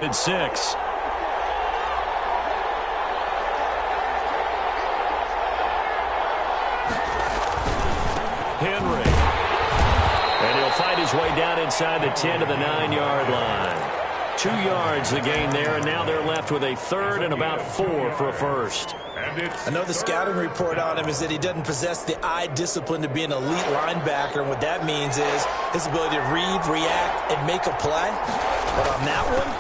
and 6. Henry. And he'll fight his way down inside the 10 to the 9-yard line. 2 yards the gain there, and now they're left with a third and about 4 for a first. I know the scouting report on him is that he doesn't possess the eye discipline to be an elite linebacker, and what that means is his ability to read, react, and make a play. But on that one,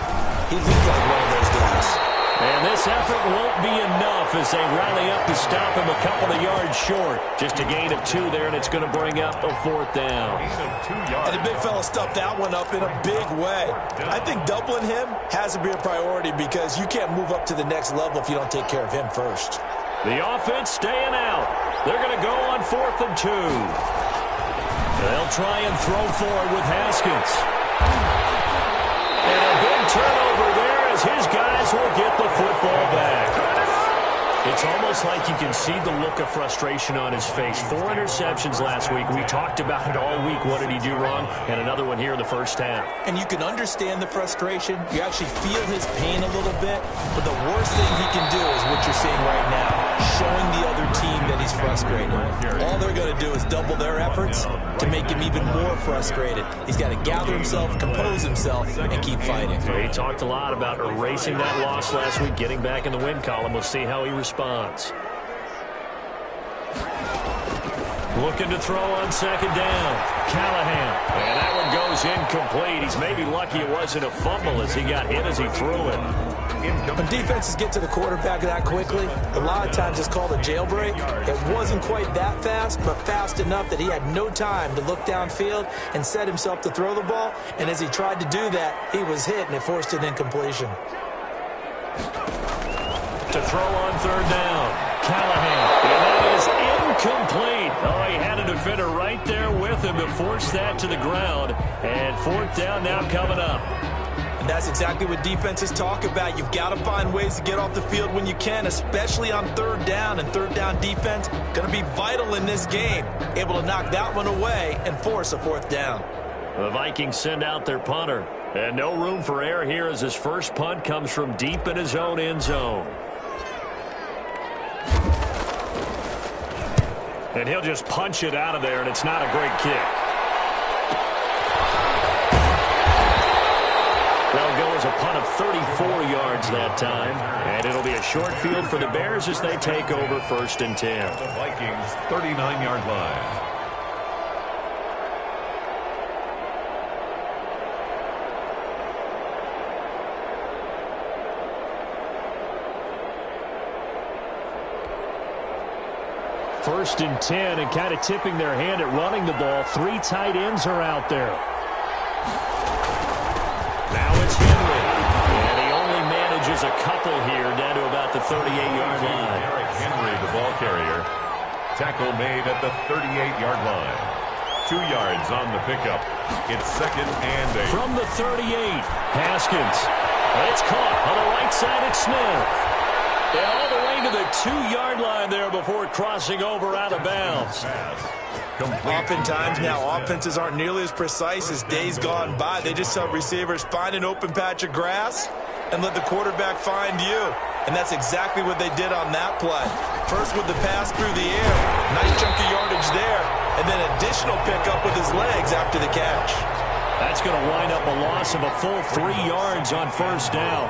he looked like one of those guys. And this effort won't be enough as they rally up to stop him a couple of yards short. Just a gain of 2 there, and it's going to bring up a 4th down. And the big fella stuffed that one up in a big way. I think doubling him has to be a priority because you can't move up to the next level if you don't take care of him first. The offense staying out. They're going to go on 4th and 2. They'll try and throw forward with Haskins. And a big turnover there as his guys will get the football back. It's almost like you can see the look of frustration on his face. 4 interceptions last week. We talked about it all week. What did he do wrong? And another one here in the first half. And you can understand the frustration. You actually feel his pain a little bit. But the worst thing he can do is what you're seeing right now, showing the other team that he's frustrated. All they're going to do is double their efforts to make him even more frustrated. He's got to gather himself, compose himself, and keep fighting. He talked a lot about erasing that loss last week, getting back in the win column. We'll see how he responds. Looking to throw on 2nd down. Callahan. And that one goes incomplete. He's maybe lucky it wasn't a fumble as he got hit as he threw it. When defenses get to the quarterback that quickly, a lot of times it's called a jailbreak. It wasn't quite that fast, but fast enough that he had no time to look downfield and set himself to throw the ball. And as he tried to do that, he was hit, and it forced an incompletion. To throw on 3rd down. Callahan. And that is incomplete. Oh, he had a defender right there with him to force that to the ground. And 4th down now coming up. And that's exactly what defenses talk about. You've got to find ways to get off the field when you can, especially on 3rd down. And 3rd down defense going to be vital in this game. Able to knock that one away and force a 4th down. The Vikings send out their punter. And no room for error here as his first punt comes from deep in his own end zone. And he'll just punch it out of there, and it's not a great kick. That'll go as a punt of 34 yards that time. And it'll be a short field for the Bears as they take over 1st and 10. The Vikings 39-yard line. First and 10, and kind of tipping their hand at running the ball. 3 tight ends are out there. Now it's Henry. And he only manages a couple here down to about the 38-yard line. Derrick Henry, the ball carrier. Tackle made at the 38-yard line. 2 yards on the pickup. It's 2nd and 8. From the 38, Haskins. It's caught on the right side at Smith. And all the way to the 2-yard line there before crossing over out of bounds. Oftentimes now, offenses aren't nearly as precise as days gone by. They just tell receivers, find an open patch of grass and let the quarterback find you. And that's exactly what they did on that play. First with the pass through the air. Nice chunk of yardage there. And then additional pickup with his legs after the catch. That's going to wind up a loss of a full 3 yards on 1st down.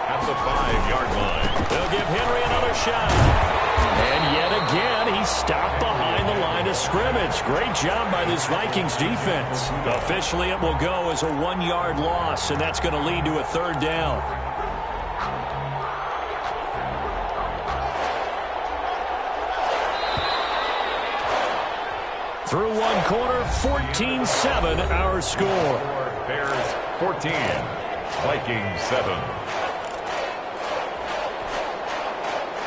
At the 5-yard line. They'll give Henry another shot. And yet again, he's stopped behind the line of scrimmage. Great job by this Vikings defense. Officially, it will go as a 1-yard loss, and that's going to lead to a 3rd down. Through one quarter, 14-7, our score. Bears 14, Vikings 7.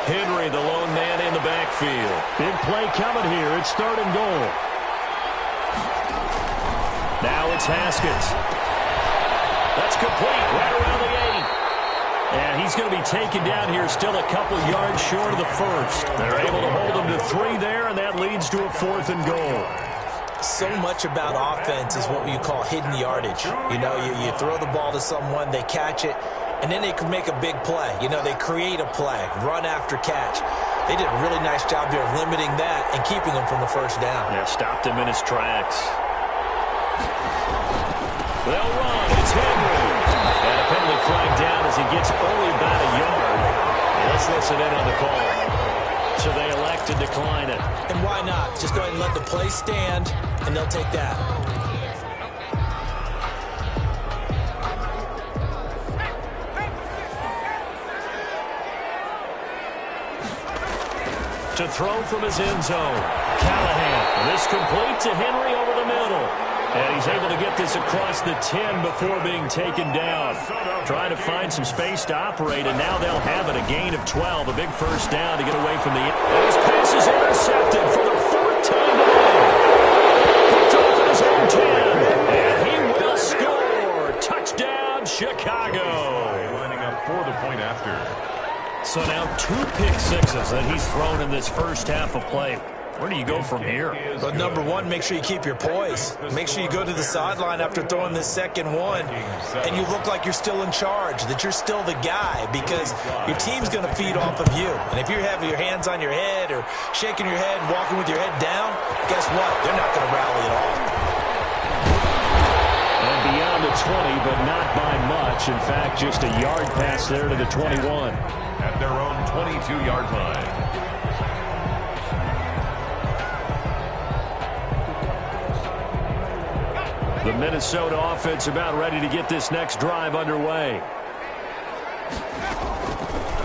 Henry, the lone man in the backfield. Big play coming here. It's 3rd and goal. Now it's Haskins. That's complete right around the 8. And he's going to be taken down here still a couple yards short of the 1st. They're able to hold him to 3 there, and that leads to a 4th and goal. So much about offense is what you call hidden yardage. You know, you throw the ball to someone, they catch it, and then they can make a big play. You know, they create a play, run after catch. They did a really nice job here of limiting that and keeping him from the first down. Yeah, stopped him in his tracks. They'll run. It's Henry. And a penalty flag down as he gets only about a yard. Let's listen in on the call. So they elect to decline it. And why not? Just go ahead and let the play stand, and they'll take that. To throw from his end zone. Callahan. This complete to Henry over the middle. And he's able to get this across the 10 before being taken down. Trying to find some space to operate, and now they'll have it. A gain of 12, a big first down to get away from the... And his pass is intercepted for the fourth time today. Picked off at his own 10. And he will score. Touchdown, Chicago. Lining up for the point after. So now 2 pick sixes that he's thrown in this first half of play. Where do you go from here? Well, number one, make sure you keep your poise. Make sure you go to the sideline after throwing this second one, and you look like you're still in charge, that you're still the guy, because your team's going to feed off of you. And if you're having your hands on your head or shaking your head and walking with your head down, guess what? They're not going to rally at all. And beyond the 20, but not by much. In fact, just a yard pass there to the 21. At their own 22-yard line. The Minnesota offense about ready to get this next drive underway.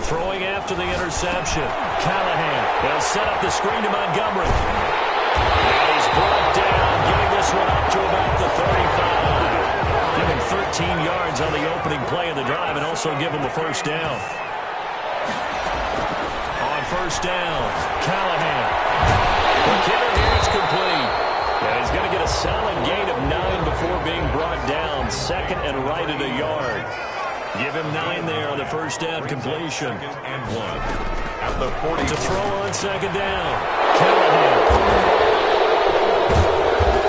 Throwing after the interception. Callahan. They'll set up the screen to Montgomery. And he's brought down, getting this one up to about the 35. Give him 13 yards on the opening play of the drive and also give him the first down. On first down, Callahan. The kicker here is complete. And he's going to get a solid gain of 9 before being brought down. Second and right at a yard. Give him 9 there on the first down completion. Second and 1. At the 40. To throw on second down. Callahan.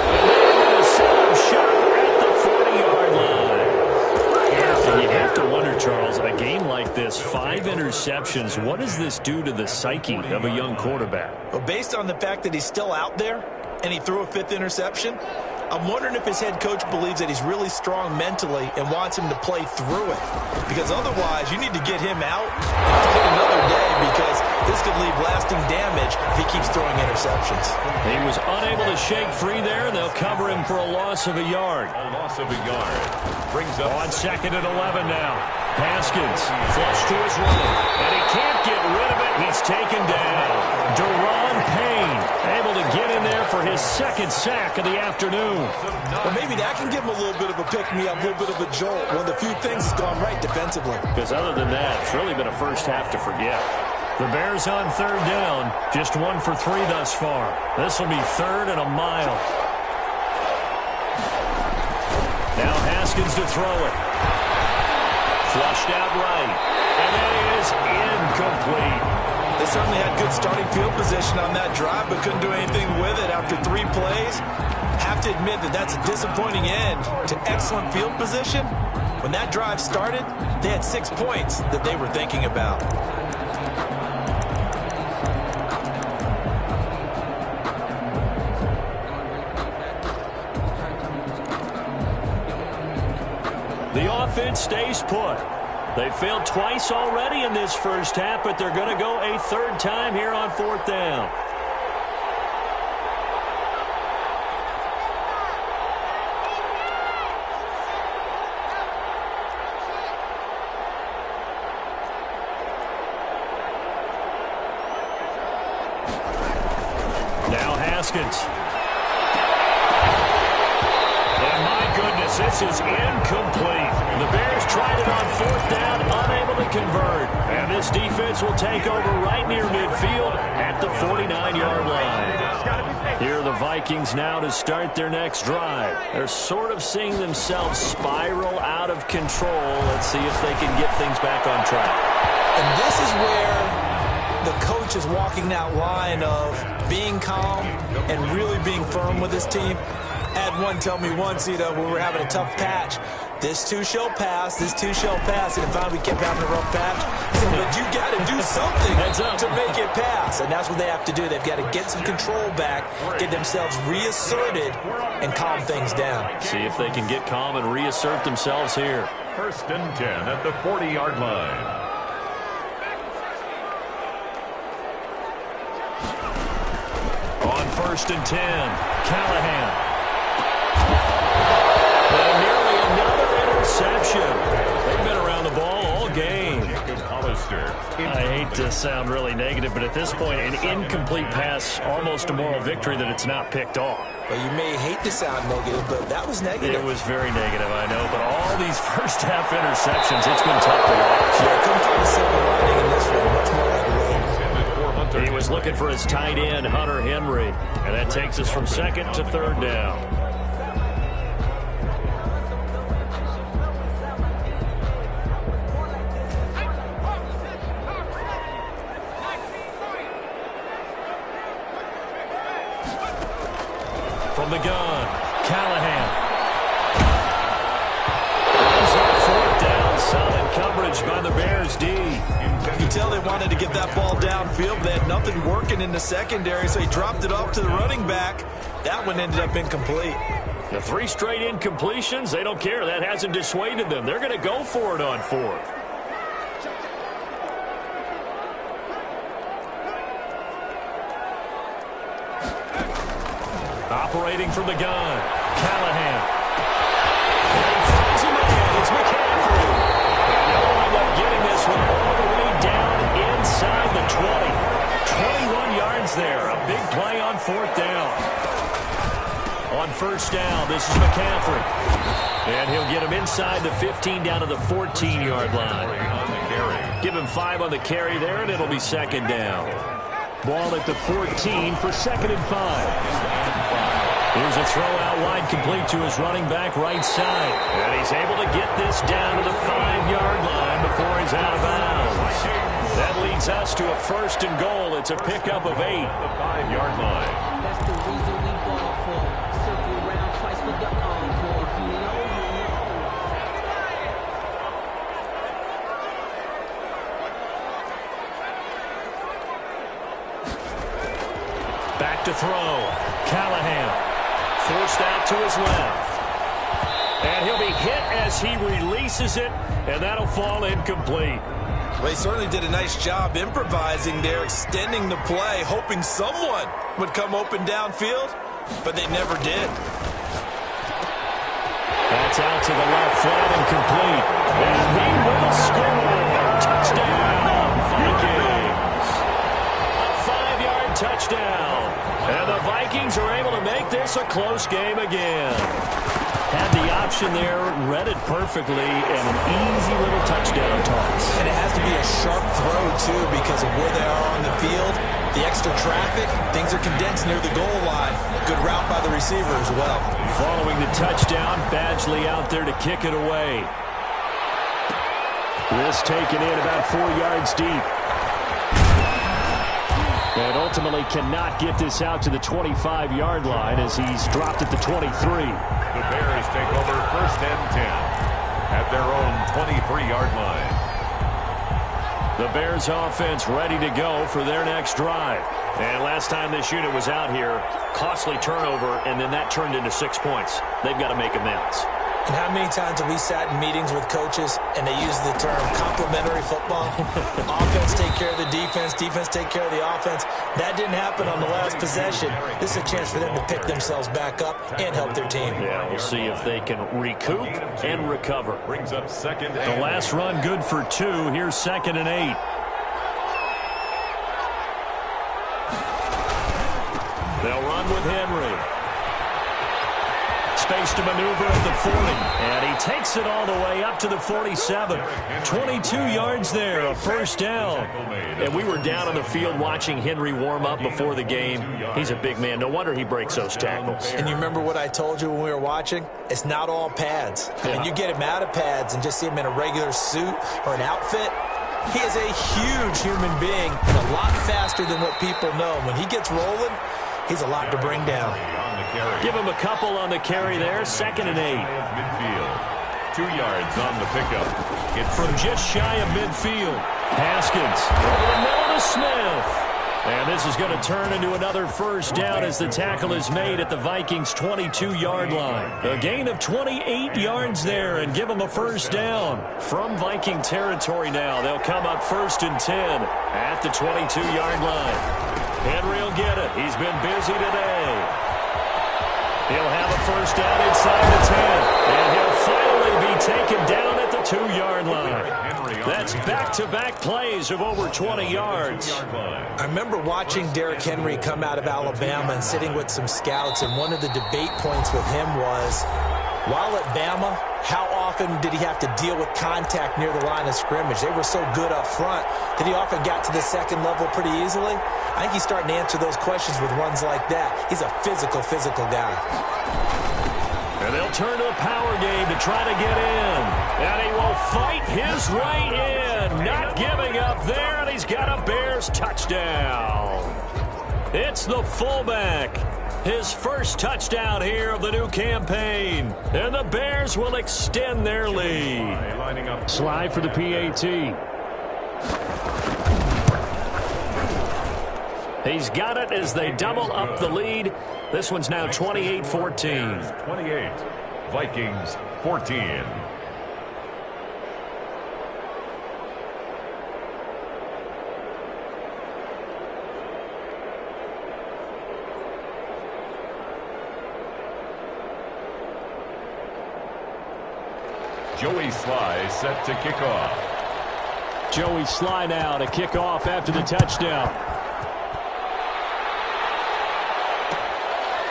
And they're going to set him shot at the 40-yard line. And you have to wonder, Charles, a game like this, 5 interceptions, what does this do to the psyche of a young quarterback? Well, based on the fact that he's still out there, and he threw a 5th interception, I'm wondering if his head coach believes that he's really strong mentally and wants him to play through it. Because otherwise, you need to get him out and fight another day, because this could leave lasting damage if he keeps throwing interceptions. He was unable to shake free there, and they'll cover him for a loss of a yard. A loss of a yard. Brings up on second and 11 now. Haskins flush to his right, and he can't get rid of it. He's taken down. Deron Payne able to get in there for his second sack of the afternoon. Well, maybe that can give him a little bit of a pick-me-up, a little bit of a jolt. One of the few things has gone right defensively. Because other than that, it's really been a first half to forget. The Bears on third down, just 1 for 3 thus far. This will be 3rd and a mile. Now Haskins to throw it. Flushed out right. And it is incomplete. They certainly had good starting field position on that drive, but couldn't do anything with it after 3 plays. Have to admit that that's a disappointing end to excellent field position. When that drive started, they had 6 points that they were thinking about. The offense stays put. They failed twice already in this first half, but they're going to go a 3rd time here on 4th down. Now Haskins. And my goodness, this is incomplete. The Bears tried it on 4th down, unable to convert. And this defense will take over right near midfield at the 49-yard line. Here are the Vikings now to start their next drive. They're sort of seeing themselves spiral out of control. Let's see if they can get things back on track. And this is where the coach is walking that line of being calm and really being firm with his team. Had one tell me once, when we were having a tough patch, this too shall pass, this too shall pass. And finally we kept having a rough patch. He said, but you got to do something to make it pass. And that's what they have to do. They've got to get some control back, get themselves reasserted, and calm things down. See if they can get calm and reassert themselves here. 1st and 10 at the 40-yard line. On 1st and 10, Callahan. And nearly another interception. They've been around the ball all game. I hate to sound really negative, but at this point, an incomplete pass, almost a moral victory that it's not picked off. Well, you may hate to sound negative, but that was negative. It was very negative, I know, but all these first-half interceptions, it's been tough to watch. Yeah, couldn't find a silver lining in this one. Much more like he was looking for his tight end, Hunter Henry, and that takes us from 2nd to 3rd down. From the gun, Callahan. Fourth down, solid coverage by the Bears D. You can tell they wanted to get that ball downfield, but they had nothing working in the secondary, so he dropped it off to the running back. That one ended up incomplete. The 3 straight incompletions, they don't care. That hasn't dissuaded them. They're going to go for it on 4th. Operating from the gun, Callahan. And he finds him again. It's McCaffrey. And they'll wind up getting this one all the way down inside the 20. 21 yards there. A big play on 4th down. On 1st down, this is McCaffrey. And he'll get him inside the 15 down to the 14-yard line. Give him 5 on the carry there, and it'll be 2nd down. Ball at the 14 for 2nd and 5. Here's a throw out wide, complete to his running back right side. And he's able to get this down to the 5-yard line before he's out of bounds. That leads us to a 1st and goal. It's a pickup of 8. The 5-yard line. That's the reason we ball for. Circle around twice for the encore. If you know, you know. Back to throw. Callahan. Forced out to his left. And he'll be hit as he releases it, and that'll fall incomplete. Well, he certainly did a nice job improvising there, extending the play, hoping someone would come open downfield, but they never did. That's out to the left, flat and complete. And he will score. Touchdown, Vikings. A 5-yard touchdown. And the Vikings are able to make this a close game again. Had the option there, read it perfectly, and an easy little touchdown toss. And it has to be a sharp throw, too, because of where they are on the field. The extra traffic, things are condensed near the goal line. Good route by the receiver as well. Following the touchdown, Badgley out there to kick it away. This taken in about 4 yards deep. And ultimately cannot get this out to the 25-yard line as he's dropped at the 23. The Bears take over 1st and 10 at their own 23-yard line. The Bears offense ready to go for their next drive. And last time this unit was out here, costly turnover, and then that turned into 6 points. They've got to make amends. And how many times have we sat in meetings with coaches and they use the term complementary football? Offense take care of the defense, defense take care of the offense. That didn't happen on the last possession. This is a chance for them to pick themselves back up and help their team. Yeah, we'll see if they can recoup and recover. Brings up 2nd and the last run good for 2. Here's 2nd and 8. They'll run with Henry. Space to maneuver at the 40. And he takes it all the way up to the 47. 22 yards there, a 1st down. And we were down on the field watching Henry warm up before the game. He's a big man. No wonder he breaks those tackles. And you remember what I told you when we were watching? It's not all pads. Yeah. And you get him out of pads and just see him in a regular suit or an outfit. He is a huge human being and a lot faster than what people know. When he gets rolling, He's a lot to bring down. Give him a couple on the carry there. 2nd and 8. Midfield. 2 yards on the pickup. It's from just shy of midfield. Haskins over the middle to Smith. And this is going to turn into another first down as the tackle is made at the Vikings' 22-yard line. A gain of 28 yards there and give them a first down. From Viking territory now, they'll come up 1st and 10 at the 22-yard line. Henry will get it. He's been busy today. He'll have a first down inside the 10. And he'll finally be taken down at the 2-yard line. That's back-to-back plays of over 20 yards. I remember watching Derrick Henry come out of Alabama and sitting with some scouts, and one of the debate points with him was, while at Bama, how often did he have to deal with contact near the line of scrimmage? They were so good up front that he often got to the second level pretty easily. I think he's starting to answer those questions with runs like that. He's a physical guy. And they'll turn to a power game to try to get in. And he will fight his way in. Not giving up there, and he's got a Bears touchdown. It's the fullback. His first touchdown here of the new campaign. And the Bears will extend their lead. Slide for the PAT. He's got it as they double up the lead. This one's now 28-14. 28. Vikings 14. Joey Sly set to kick off. Joey Sly now to kick off after the touchdown.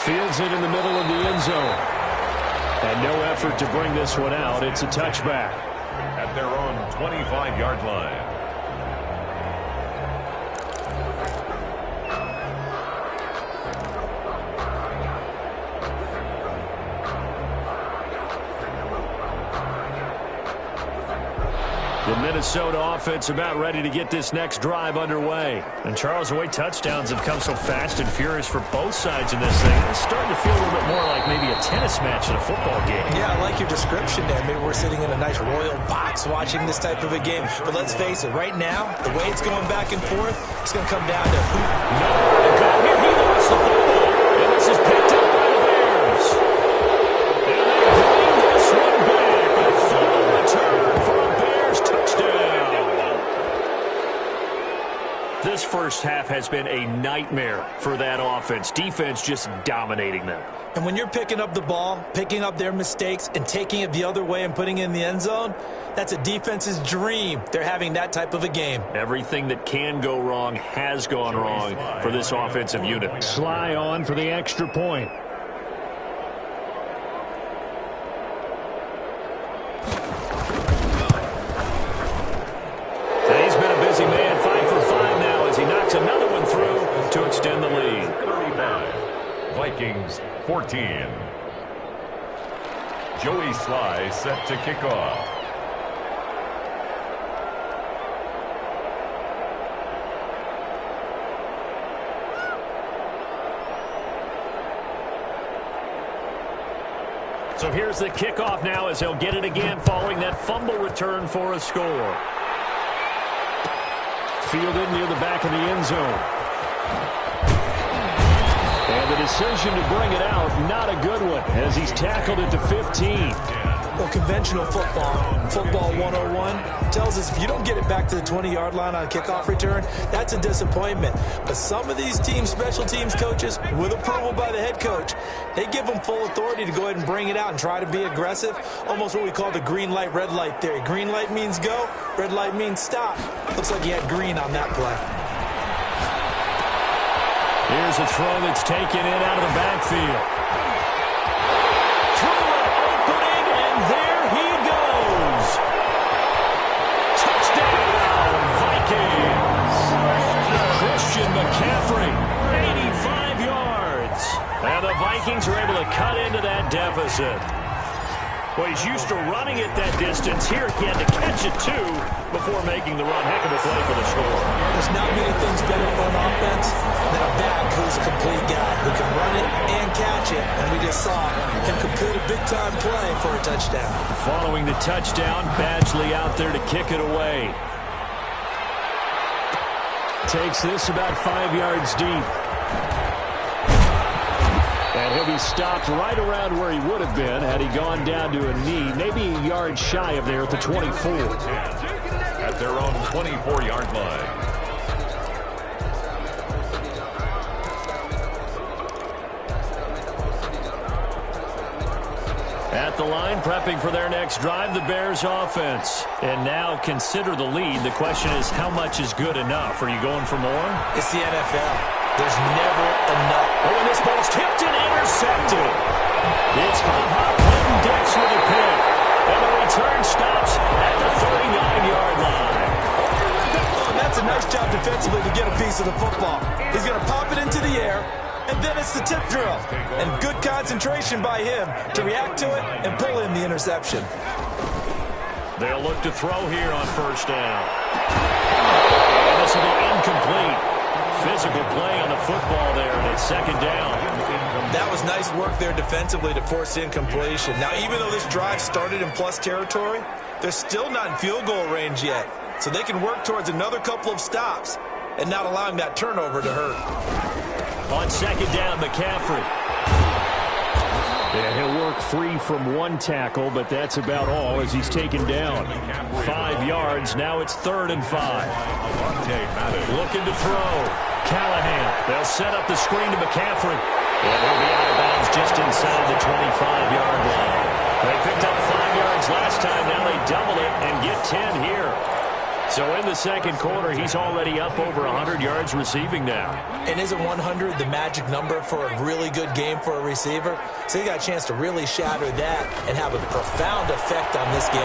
Fields it in the middle of the end zone. And no effort to bring this one out. It's a touchback. At their own 25-yard line. The Minnesota offense about ready to get this next drive underway. And Charles, the way touchdowns have come so fast and furious for both sides in this thing, it's starting to feel a little bit more like maybe a tennis match in a football game. Yeah, I like your description there. Maybe we're sitting in a nice royal box watching this type of a game. But let's face it, right now, the way it's going back and forth, it's going to come down to who. Nowhere to go here. He lost the football. And this is picked up by the Bears. And they bring this one back. A full return for a Bears touchdown. This first half has been a nightmare for that offense. Defense just dominating them. And when you're picking up the ball, picking up their mistakes, and taking it the other way and putting it in the end zone, that's a defense's dream. They're having that type of a game. Everything that can go wrong has gone wrong for this offensive unit. Sly on for the extra point. He's been a busy man, 5 for 5 now as he knocks another one through to extend the lead. 35. Vikings 14. Joey Sly set to kick off. So here's the kickoff now as he'll get it again following that fumble return for a score. Fielded near the back of the end zone. And the decision to bring it out, not a good one, as he's tackled at the 15. Well, conventional football 101, tells us if you don't get it back to the 20-yard line on a kickoff return, that's a disappointment. But some of these teams, special teams coaches, with approval by the head coach, they give them full authority to go ahead and bring it out and try to be aggressive, almost what we call the green light, red light theory. Green light means go, red light means stop. Looks like he had green on that play. Here's a throw that's taken in out of the backfield. There he goes. Touchdown, Vikings. Christian McCaffrey, 85 yards. And the Vikings are able to cut into that deficit. Well, he's used to running it that distance. Here he had to catch it, too, before making the run. Heck of a play for the score. There's not many things better for an offense than a back who's a complete guy, who can run it and catch it. And we just saw him complete a big-time play for a touchdown. Following the touchdown, Badgley out there to kick it away. Takes this about 5 yards deep. And he'll be stopped right around where he would have been had he gone down to a knee, maybe a yard shy of there at the 24. At their own 24-yard line. At the line, prepping for their next drive, the Bears offense. And now consider the lead. The question is, how much is good enough? Are you going for more? It's the NFL. There's never enough. Oh, and this ball's tipped and intercepted. It's Hop Clinton Dix with a pick. And the return stops at the 39-yard line. Oh, and that's a nice job defensively to get a piece of the football. He's going to pop it into the air, and then it's the tip drill. And good concentration by him to react to it and pull in the interception. They'll look to throw here on first down. And this will be incomplete. Physical play on the football there, and it's second down. That was nice work there defensively to force incompletion. Now, even though this drive started in plus territory, they're still not in field goal range yet. So they can work towards another couple of stops and not allowing that turnover to hurt. On second down, McCaffrey. Yeah, he'll work free from one tackle, but that's about all as he's taken down. 5 yards. Now it's 3rd and 5. Looking to throw. Callahan. They'll set up the screen to McCaffrey. And he'll be out of bounds just inside the 25-yard line. They picked up 5 yards last time. Now they double it and get 10 here. So in the second quarter, he's already up over 100 yards receiving now. And isn't 100 the magic number for a really good game for a receiver? So he got a chance to really shatter that and have a profound effect on this game.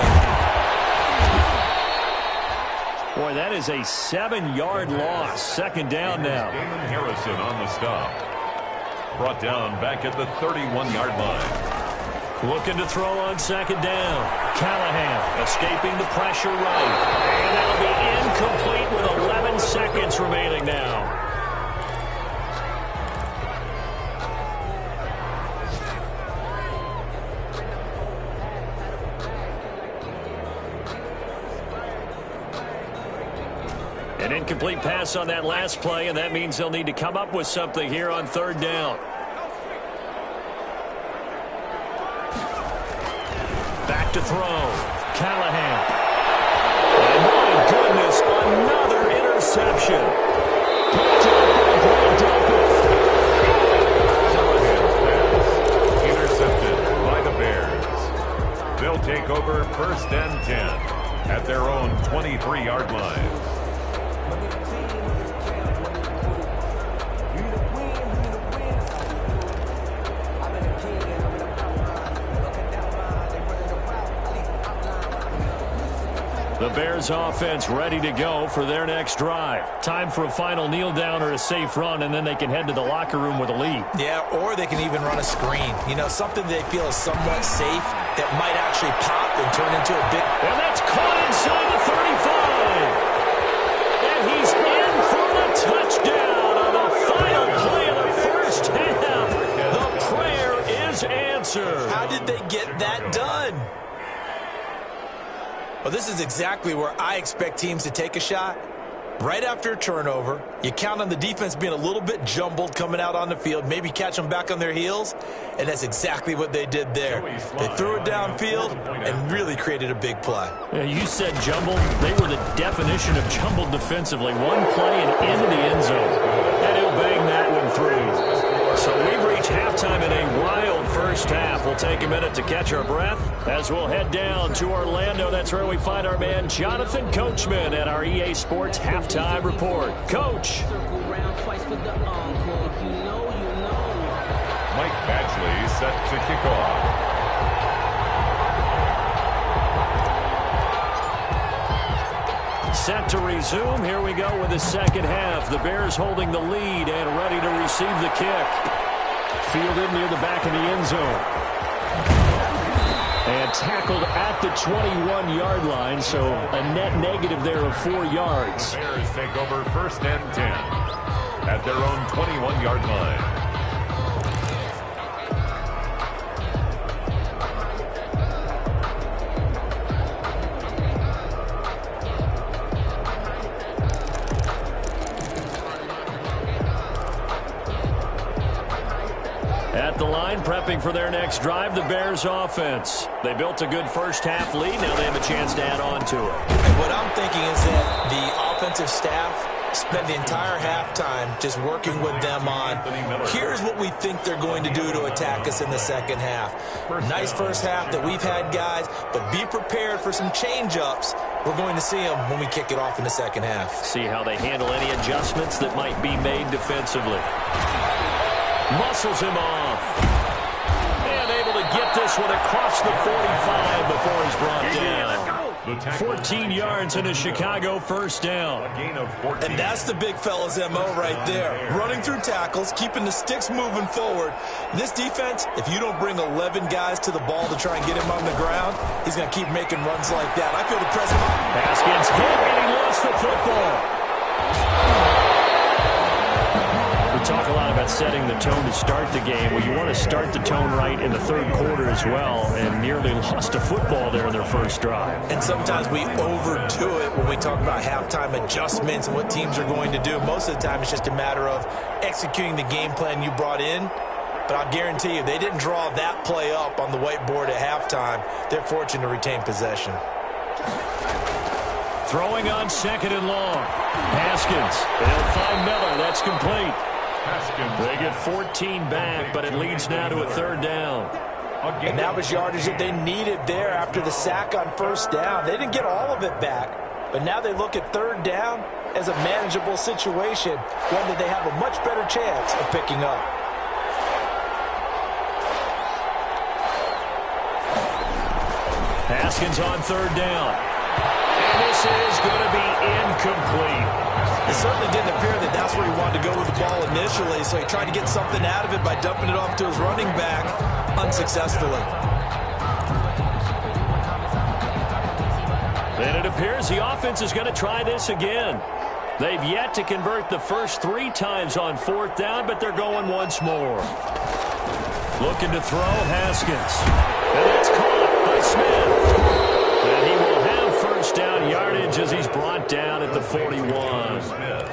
Boy, that is a 7-yard loss. Second down now. Damon Harrison on the stop. Brought down back at the 31-yard line. Looking to throw on second down. Callahan escaping the pressure right. And that'll be incomplete with 11 seconds remaining now. An incomplete pass on that last play, and that means they'll need to come up with something here on third down. Back to throw. Callahan. And my goodness, another interception. Intercepted by the Bears. They'll take over 1st and 10 at their own 23-yard line. The Bears offense ready to go for their next drive. Time for a final kneel down or a safe run, and then they can head to the locker room with a lead. Yeah, or they can even run a screen. You know, something they feel is somewhat safe that might actually pop and turn into a big... And that's caught inside the 35. And he's in for the touchdown on the final play of the first half. The prayer is answered. How did they get that done? Well, this is exactly where I expect teams to take a shot. Right after a turnover, you count on the defense being a little bit jumbled coming out on the field, maybe catch them back on their heels, and that's exactly what they did there. They threw it downfield and really created a big play. Yeah, you said jumbled. They were the definition of jumbled defensively. One play and into the end zone. And he'll bang that one through. So we've reached halftime in a wild first half. We'll take a minute to catch our breath as we'll head down to Orlando. That's where we find our man Jonathan Coachman at our EA Sports Halftime Report. Coach. Mike Badgley set to kick off. Set to resume. Here we go with the second half. The Bears holding the lead and ready to receive the kick. Fielded near the back of the end zone. And tackled at the 21-yard line, so a net negative there of 4 yards. The Bears take over 1st and 10 at their own 21-yard line. At the line, prepping for their next drive, the Bears offense. They built a good first-half lead. Now they have a chance to add on to it. And what I'm thinking is that the offensive staff spent the entire halftime just working with them on, here's what we think they're going to do to attack us in the second half. Nice first half that we've had, guys, but be prepared for some change-ups. We're going to see them when we kick it off in the second half. See how they handle any adjustments that might be made defensively. Muscles him off. And able to get this one across the 45 before he's brought down. 14 yards and a Chicago first down. And that's the big fella's MO right there. Running through tackles, keeping the sticks moving forward. This defense, if you don't bring 11 guys to the ball to try and get him on the ground, he's going to keep making runs like that. I feel the pressure. Haskins hit and he lost the football. We talk a lot about setting the tone to start the game. Well, you want to start the tone right in the third quarter as well, and nearly lost a football there in their first drive. And sometimes we overdo it when we talk about halftime adjustments and what teams are going to do. Most of the time, it's just a matter of executing the game plan you brought in. But I'll guarantee you, they didn't draw that play up on the whiteboard at halftime. They're fortunate to retain possession. Throwing on 2nd and long. Haskins. They'll find Miller. That's complete. They get 14 back, but it leads now to a 3rd down. And that was yardage that they needed there after the sack on 1st down. They didn't get all of it back, but now they look at 3rd down as a manageable situation, one that they have a much better chance of picking up. Haskins on 3rd down. And this is going to be incomplete. It certainly didn't appear that that's where he wanted to go with the ball initially, so he tried to get something out of it by dumping it off to his running back unsuccessfully. And it appears the offense is going to try this again. They've yet to convert the first 3 times on 4th down, but they're going once more. Looking to throw, Haskins. And it's caught by Smith. And he will have first down yardage as he's brought down at the 41.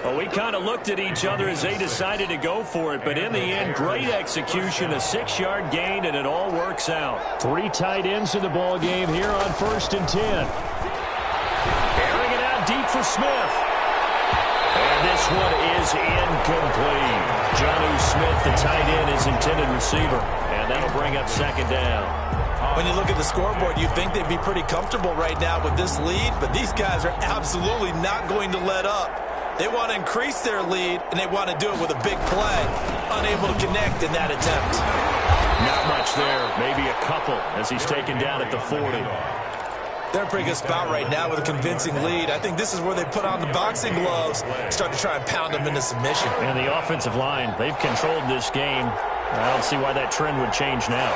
Well, we kind of looked at each other as they decided to go for it, but in the end, great execution, a 6-yard gain, and it all works out. 3 tight ends in the ball game here on 1st and 10. Airing it out deep for Smith. And this one is incomplete. Jonnu Smith, the tight end, is intended receiver, and that'll bring up 2nd down. When you look at the scoreboard, you'd think they'd be pretty comfortable right now with this lead, but these guys are absolutely not going to let up. They want to increase their lead, and they want to do it with a big play. Unable to connect in that attempt. Not much there. Maybe a couple as he's taken down at the 40. They're in a pretty good spot right now with a convincing lead. I think this is where they put on the boxing gloves and start to try and pound them into submission. And the offensive line, they've controlled this game. I don't see why that trend would change now.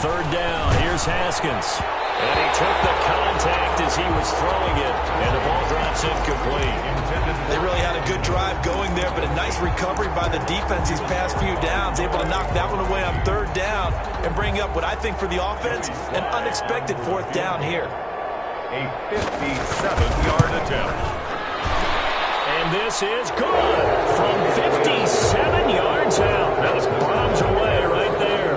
3rd down. Here's Haskins. And he took the contact as he was throwing it. And the ball drops incomplete. They really had a good drive going there, but a nice recovery by the defense these past few downs. Able to knock that one away on 3rd down and bring up what I think for the offense, an unexpected 4th down here. A 57-yard attempt. And this is good. From 57 yards out. That was bombs away right there.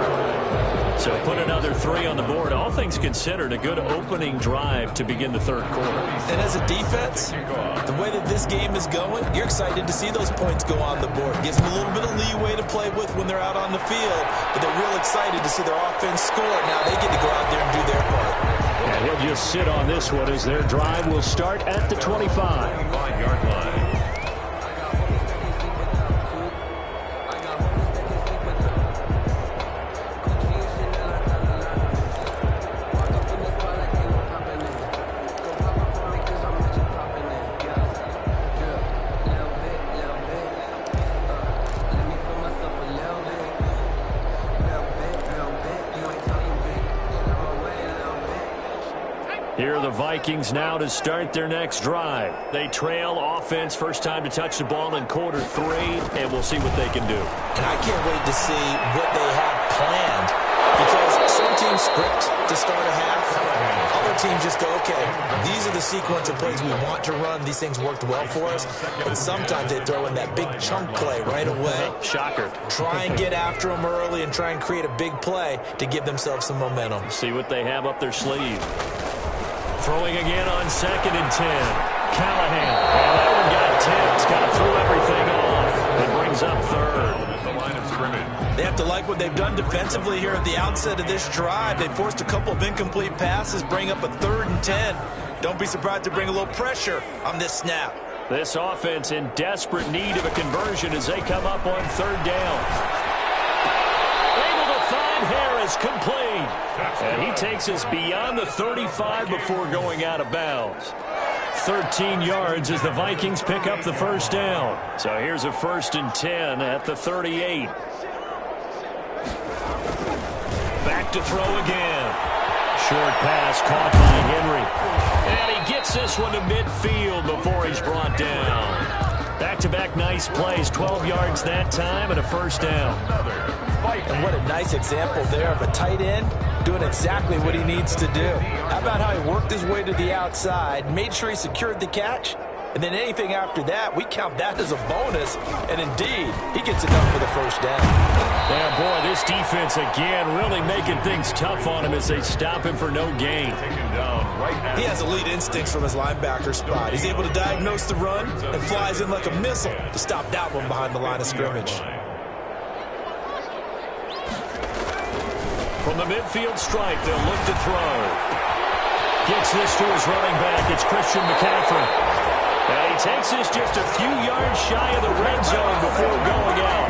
So put another 3 on the board. All things considered, a good opening drive to begin the 3rd quarter. And as a defense, the way that this game is going, you're excited to see those points go on the board. Gives them a little bit of leeway to play with when they're out on the field, but they're real excited to see their offense score. Now they get to go out there and do their part. And he'll just sit on this one as their drive will start at the 25. 5-yard line. Here are the Vikings now to start their next drive. They trail offense, first time to touch the ball in quarter 3, and we'll see what they can do. And I can't wait to see what they have planned, because some teams script to start a half. Other teams just go, okay, these are the sequence of plays we want to run. These things worked well for us. And sometimes they throw in that big chunk play right away. Shocker. Try and get after them early and try and create a big play to give themselves some momentum. See what they have up their sleeve. Throwing again on 2nd and 10. Callahan. And that one got tipped. Kind of threw everything off. It brings up 3rd. The line of scrimmage. They have to like what they've done defensively here at the outset of this drive. They forced a couple of incomplete passes, bring up a 3rd and 10. Don't be surprised to bring a little pressure on this snap. This offense in desperate need of a conversion as they come up on 3rd down. Harris complete. And he takes us beyond the 35 before going out of bounds. 13 yards as the Vikings pick up the first down. So here's a 1st and 10 at the 38. Back to throw again. Short pass caught by Henry. And he gets this one to midfield before he's brought down. Back-to-back nice plays. 12 yards that time and a 1st down. And what a nice example there of a tight end doing exactly what he needs to do. How about how he worked his way to the outside, made sure he secured the catch, and then anything after that, we count that as a bonus. And indeed, he gets it done for the 1st down. Yeah, boy, this defense again really making things tough on him as they stop him for no gain. He has elite instincts from his linebacker spot. He's able to diagnose the run and flies in like a missile to stop that one behind the line of scrimmage. From the midfield stripe, they'll look to throw. Gets this to his running back. It's Christian McCaffrey. And he takes this just a few yards shy of the red zone before going out.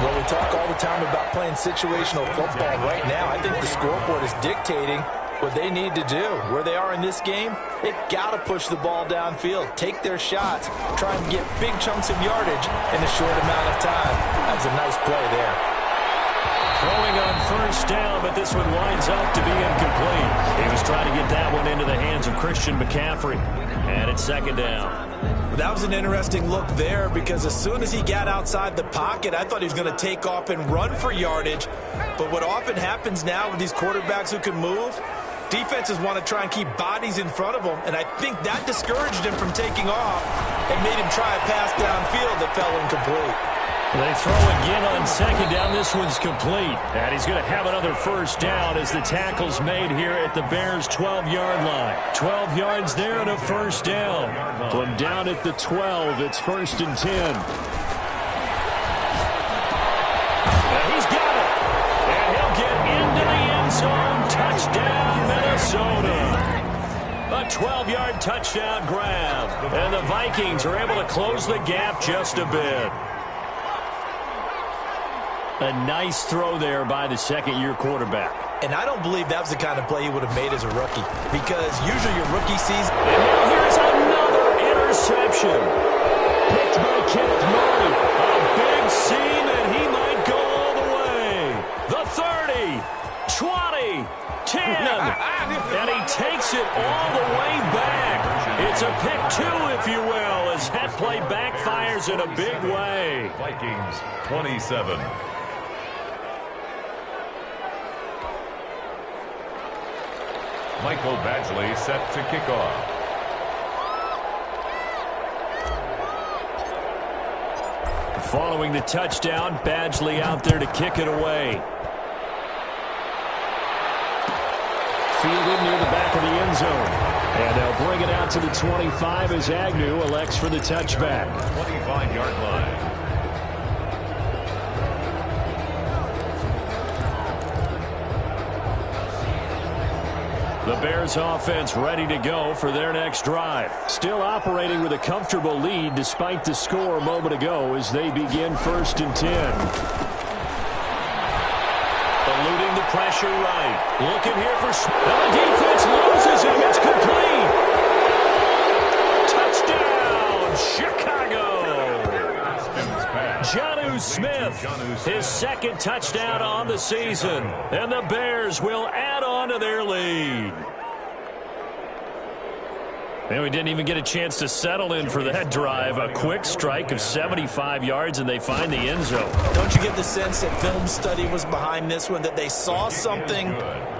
Well, we talk all the time about playing situational football. Right now, I think the scoreboard is dictating what they need to do. Where they are in this game, they've got to push the ball downfield, take their shots, try and get big chunks of yardage in a short amount of time. That's a nice play there. Throwing on 1st down, but this one winds up to be incomplete. He was trying to get that one into the hands of Christian McCaffrey. And it's 2nd down. Well, that was an interesting look there, because as soon as he got outside the pocket, I thought he was going to take off and run for yardage. But what often happens now with these quarterbacks who can move, defenses want to try and keep bodies in front of them, and I think that discouraged him from taking off and made him try a pass downfield that fell incomplete. They throw again on 2nd down. This one's complete. And he's going to have another 1st down as the tackle's made here at the Bears' 12-yard line. 12 yards there and a 1st down. From down at the 12, it's 1st and 10. And he's got it. And he'll get into the end zone. Touchdown, Minnesota. A 12-yard touchdown grab. And the Vikings are able to close the gap just a bit. A nice throw there by the 2nd-year quarterback. And I don't believe that was the kind of play he would have made as a rookie, because usually your rookie season... And now here's another interception. Picked by Kenneth Murray. A big seam, and he might go all the way. The 30, 20, 10. And he takes it all the way back. It's a pick 2, if you will, as that play backfires in a big way. Vikings 27. Michael Badgley set to kick off. Following the touchdown, Badgley out there to kick it away. Fielded near the back of the end zone. And they'll bring it out to the 25 as Agnew elects for the touchback. 25-yard line. The Bears offense ready to go for their next drive. Still operating with a comfortable lead despite the score a moment ago as they begin 1st and 10. Eluding the pressure right. Looking here for... And the defense loses him. It's complete. Touchdown, Chicago. Jonnu Smith, his 2nd touchdown on the season. And the Bears will add on to their lead. And we didn't even get a chance to settle in for that drive. A quick strike of 75 yards, and they find the end zone. Don't you get the sense that film study was behind this one, that they saw something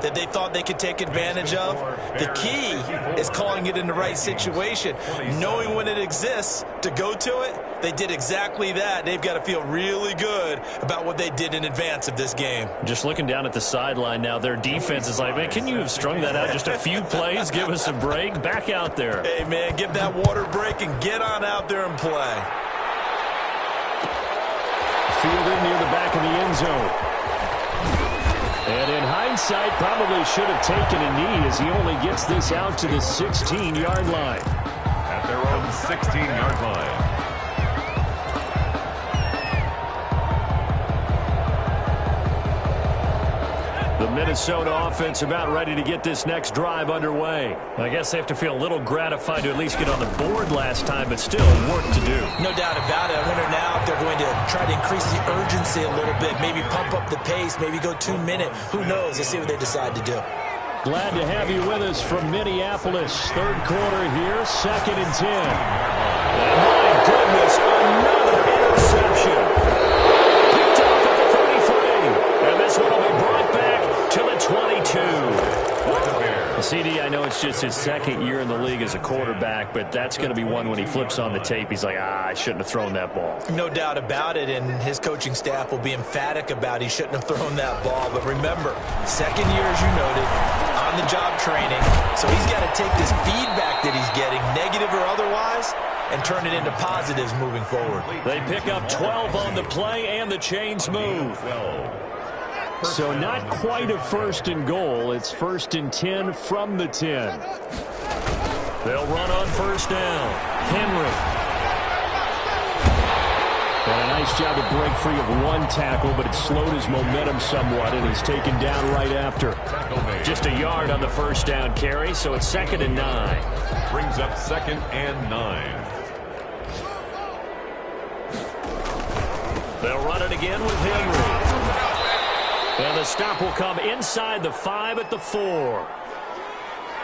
that they thought they could take advantage of? The key is calling it in the right situation, knowing when it exists to go to it. They did exactly that. They've got to feel really good about what they did in advance of this game. Just looking down at the sideline now, their defense is like, man, can you have strung that out just a few plays? Give us a break. Back out there. Hey, man, give that water break and get on out there and play. Fielded near the back of the end zone. And in hindsight, probably should have taken a knee as he only gets this out to the 16-yard line. At their own 16-yard line. The Minnesota offense about ready to get this next drive underway. I guess they have to feel a little gratified to at least get on the board last time, but still work to do. No doubt about it. I wonder now if they're going to try to increase the urgency a little bit, maybe pump up the pace, maybe go 2 minute. Who knows? Let's see what they decide to do. Glad to have you with us from Minneapolis. Third quarter here, 2nd and 10. And my goodness, another interception. Picked off at the 33. And this one will be brought back to the 22. CD, I know it's just his second year in the league as a quarterback, but that's going to be one when he flips on the tape. He's like, I shouldn't have thrown that ball. No doubt about it, and his coaching staff will be emphatic about he shouldn't have thrown that ball. But remember, second year, as you noted, on-the-job training, so he's got to take this feedback that he's getting, negative or otherwise, and turn it into positives moving forward. They pick up 12 on the play, and the chains move. So not quite a 1st and goal. It's 1st and 10 from the 10. They'll run on 1st down. Henry. And a nice job to break free of one tackle, but it slowed his momentum somewhat, and he's taken down right after. Just a yard on the 1st down carry, so it's 2nd and 9. Brings up 2nd and 9. They'll run it again with Henry. And the stop will come inside the 5 at the 4.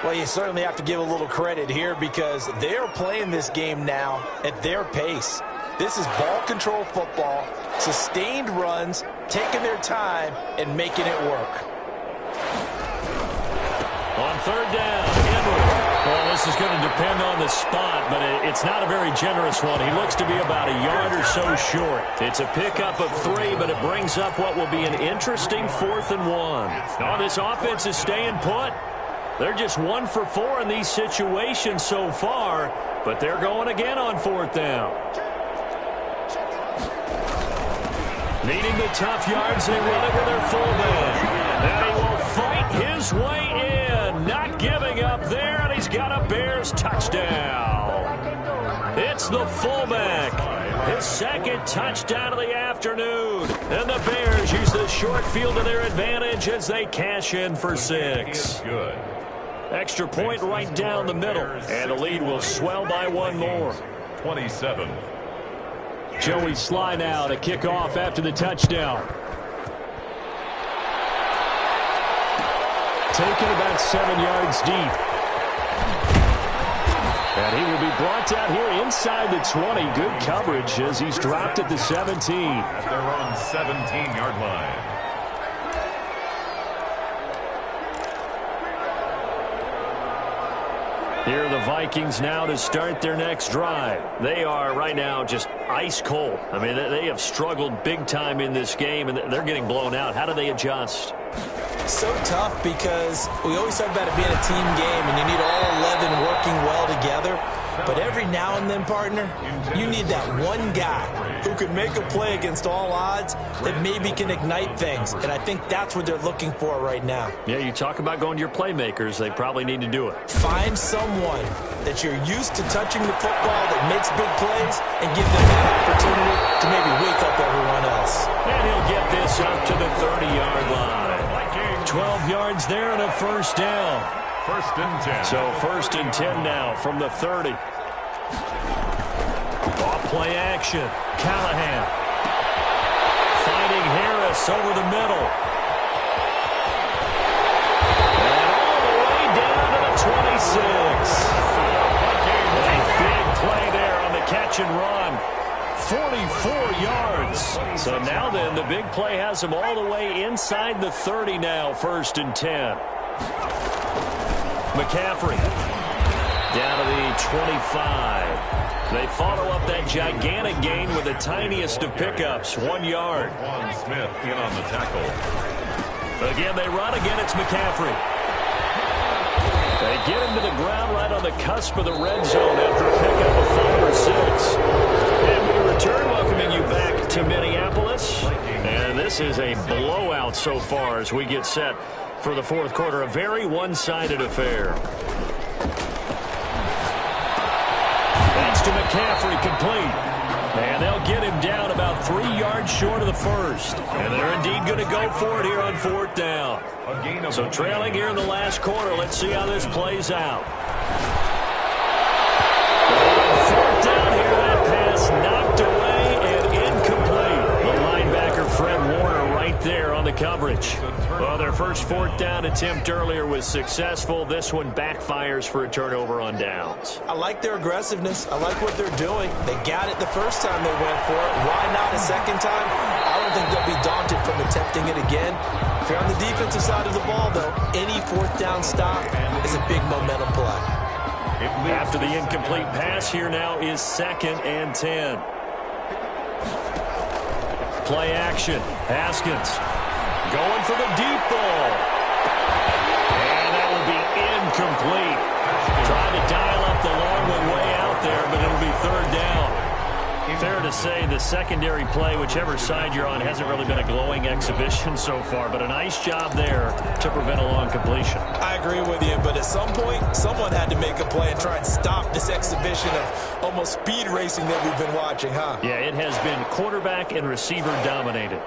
Well, you certainly have to give a little credit here because they're playing this game now at their pace. This is ball control football, sustained runs, taking their time, and making it work. On 3rd down, Henry. Well, this is going to depend on the spot, but it's not a very generous one. He looks to be about a yard or so short. It's a pickup of 3, but it brings up what will be an interesting 4th and 1. Oh, this offense is staying put. They're just 1 for 4 in these situations so far, but they're going again on 4th down. Needing the tough yards, they run it with their fullback. And he will fight his way in, not giving up there, and he's got a Bears touchdown. It's the fullback. His 2nd touchdown of the afternoon. And the Bears use the short field to their advantage as they cash in for 6. Good. Extra point right down the middle, and the lead will swell by 1 more. 27. Joey Sly now to kick off after the touchdown. Taken about 7 yards deep. And he will be brought down here inside the 20. Good coverage as he's dropped at the 17. At their own 17-yard line. Here are the Vikings now to start their next drive. They are right now just ice cold. I mean, they have struggled big time in this game, and they're getting blown out. How do they adjust? So tough because we always talk about it being a team game, and you need all 11 working well together. But every now and then, partner, you need that one guy who can make a play against all odds that maybe can ignite things. And I think that's what they're looking for right now. Yeah, you talk about going to your playmakers. They probably need to do it. Find someone that you're used to touching the football that makes big plays and give them that opportunity to maybe wake up everyone else. And he'll get this up to the 30-yard line. 12 yards there and a 1st down. 1st and 10. So 1st and 10 now from the 30. Off play action. Callahan. Finding Harris over the middle. And all the way down to the 26. So now then, the big play has them all the way inside the 30 now, 1st and 10. McCaffrey down to the 25. They follow up that gigantic gain with the tiniest of pickups, 1 yard. Smith in on the tackle. Again, they run. Again, it's McCaffrey. They get him to the ground right on the cusp of the red zone after a pickup of 5 or 6. And we return, welcoming you back to Minneapolis. And this is a blowout so far as we get set for the 4th quarter. A very one-sided affair. That's to McCaffrey, complete. And they'll get him down about 3 yards short of the 1st. And they're indeed going to go for it here on 4th down. So trailing here in the last quarter. Let's see how this plays out. 4th down here. That pass knocked away and incomplete. The linebacker, Fred Warner, right there on the coverage. Well, their first 4th down attempt earlier was successful. This one backfires for a turnover on downs. I like their aggressiveness. I like what they're doing. They got it the first time they went for it. Why not a second time? I don't think they'll be daunted from attempting it again. If you're on the defensive side of the ball, though, any 4th down stop is a big momentum play. After the incomplete pass, here now is 2nd and 10. Play action. Haskins going for the deep ball. And that will be incomplete. Trying to dial up the long one way out there, but it'll be 3rd down. Fair to say the secondary play, whichever side you're on, hasn't really been a glowing exhibition so far, but a nice job there to prevent a long completion. I agree with you, but at some point, someone had to make a play and try and stop this exhibition of almost speed racing that we've been watching, huh? Yeah, it has been quarterback and receiver dominated.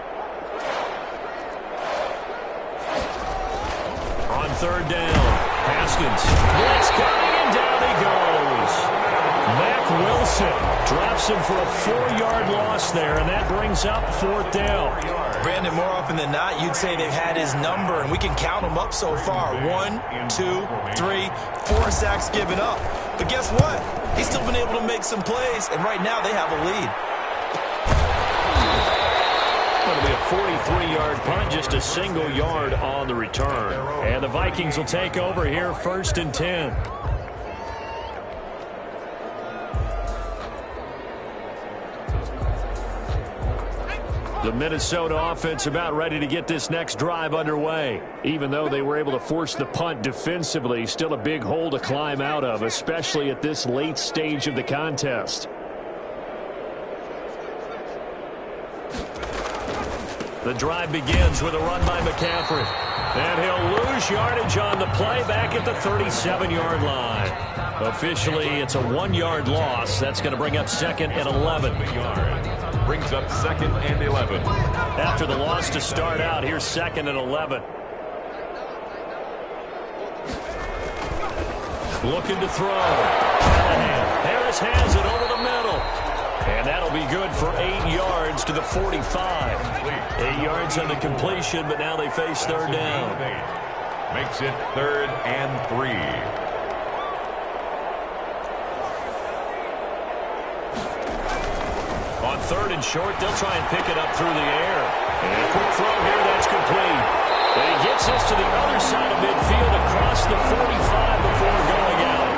On 3rd down, Haskins. Blitz coming, and down he goes. Mack Wilson drops him for a 4-yard loss there, and that brings up 4th down. Brandon, more often than not, you'd say they've had his number, and we can count them up so far. 1, 2, 3, 4 sacks given up. But guess what? He's still been able to make some plays, and right now they have a lead. It'll be a 43-yard punt, just a single yard on the return. And the Vikings will take over here, 1st and 10. The Minnesota offense about ready to get this next drive underway. Even though they were able to force the punt defensively, still a big hole to climb out of, especially at this late stage of the contest. The drive begins with a run by McCaffrey. And he'll lose yardage on the play back at the 37-yard line. Officially, it's a 1-yard loss. That's going to bring up 2nd and 11. Brings up 2nd and 11. After the loss to start out, here's 2nd and 11. Looking to throw. Harris has it over the middle. And that'll be good for 8 yards to the 45. 8 yards on the completion, but now they face 3rd down. Makes it 3rd and 3. On 3rd and short, they'll try and pick it up through the air. And a quick throw here, that's complete. And he gets this to the other side of midfield across the 45 before going out.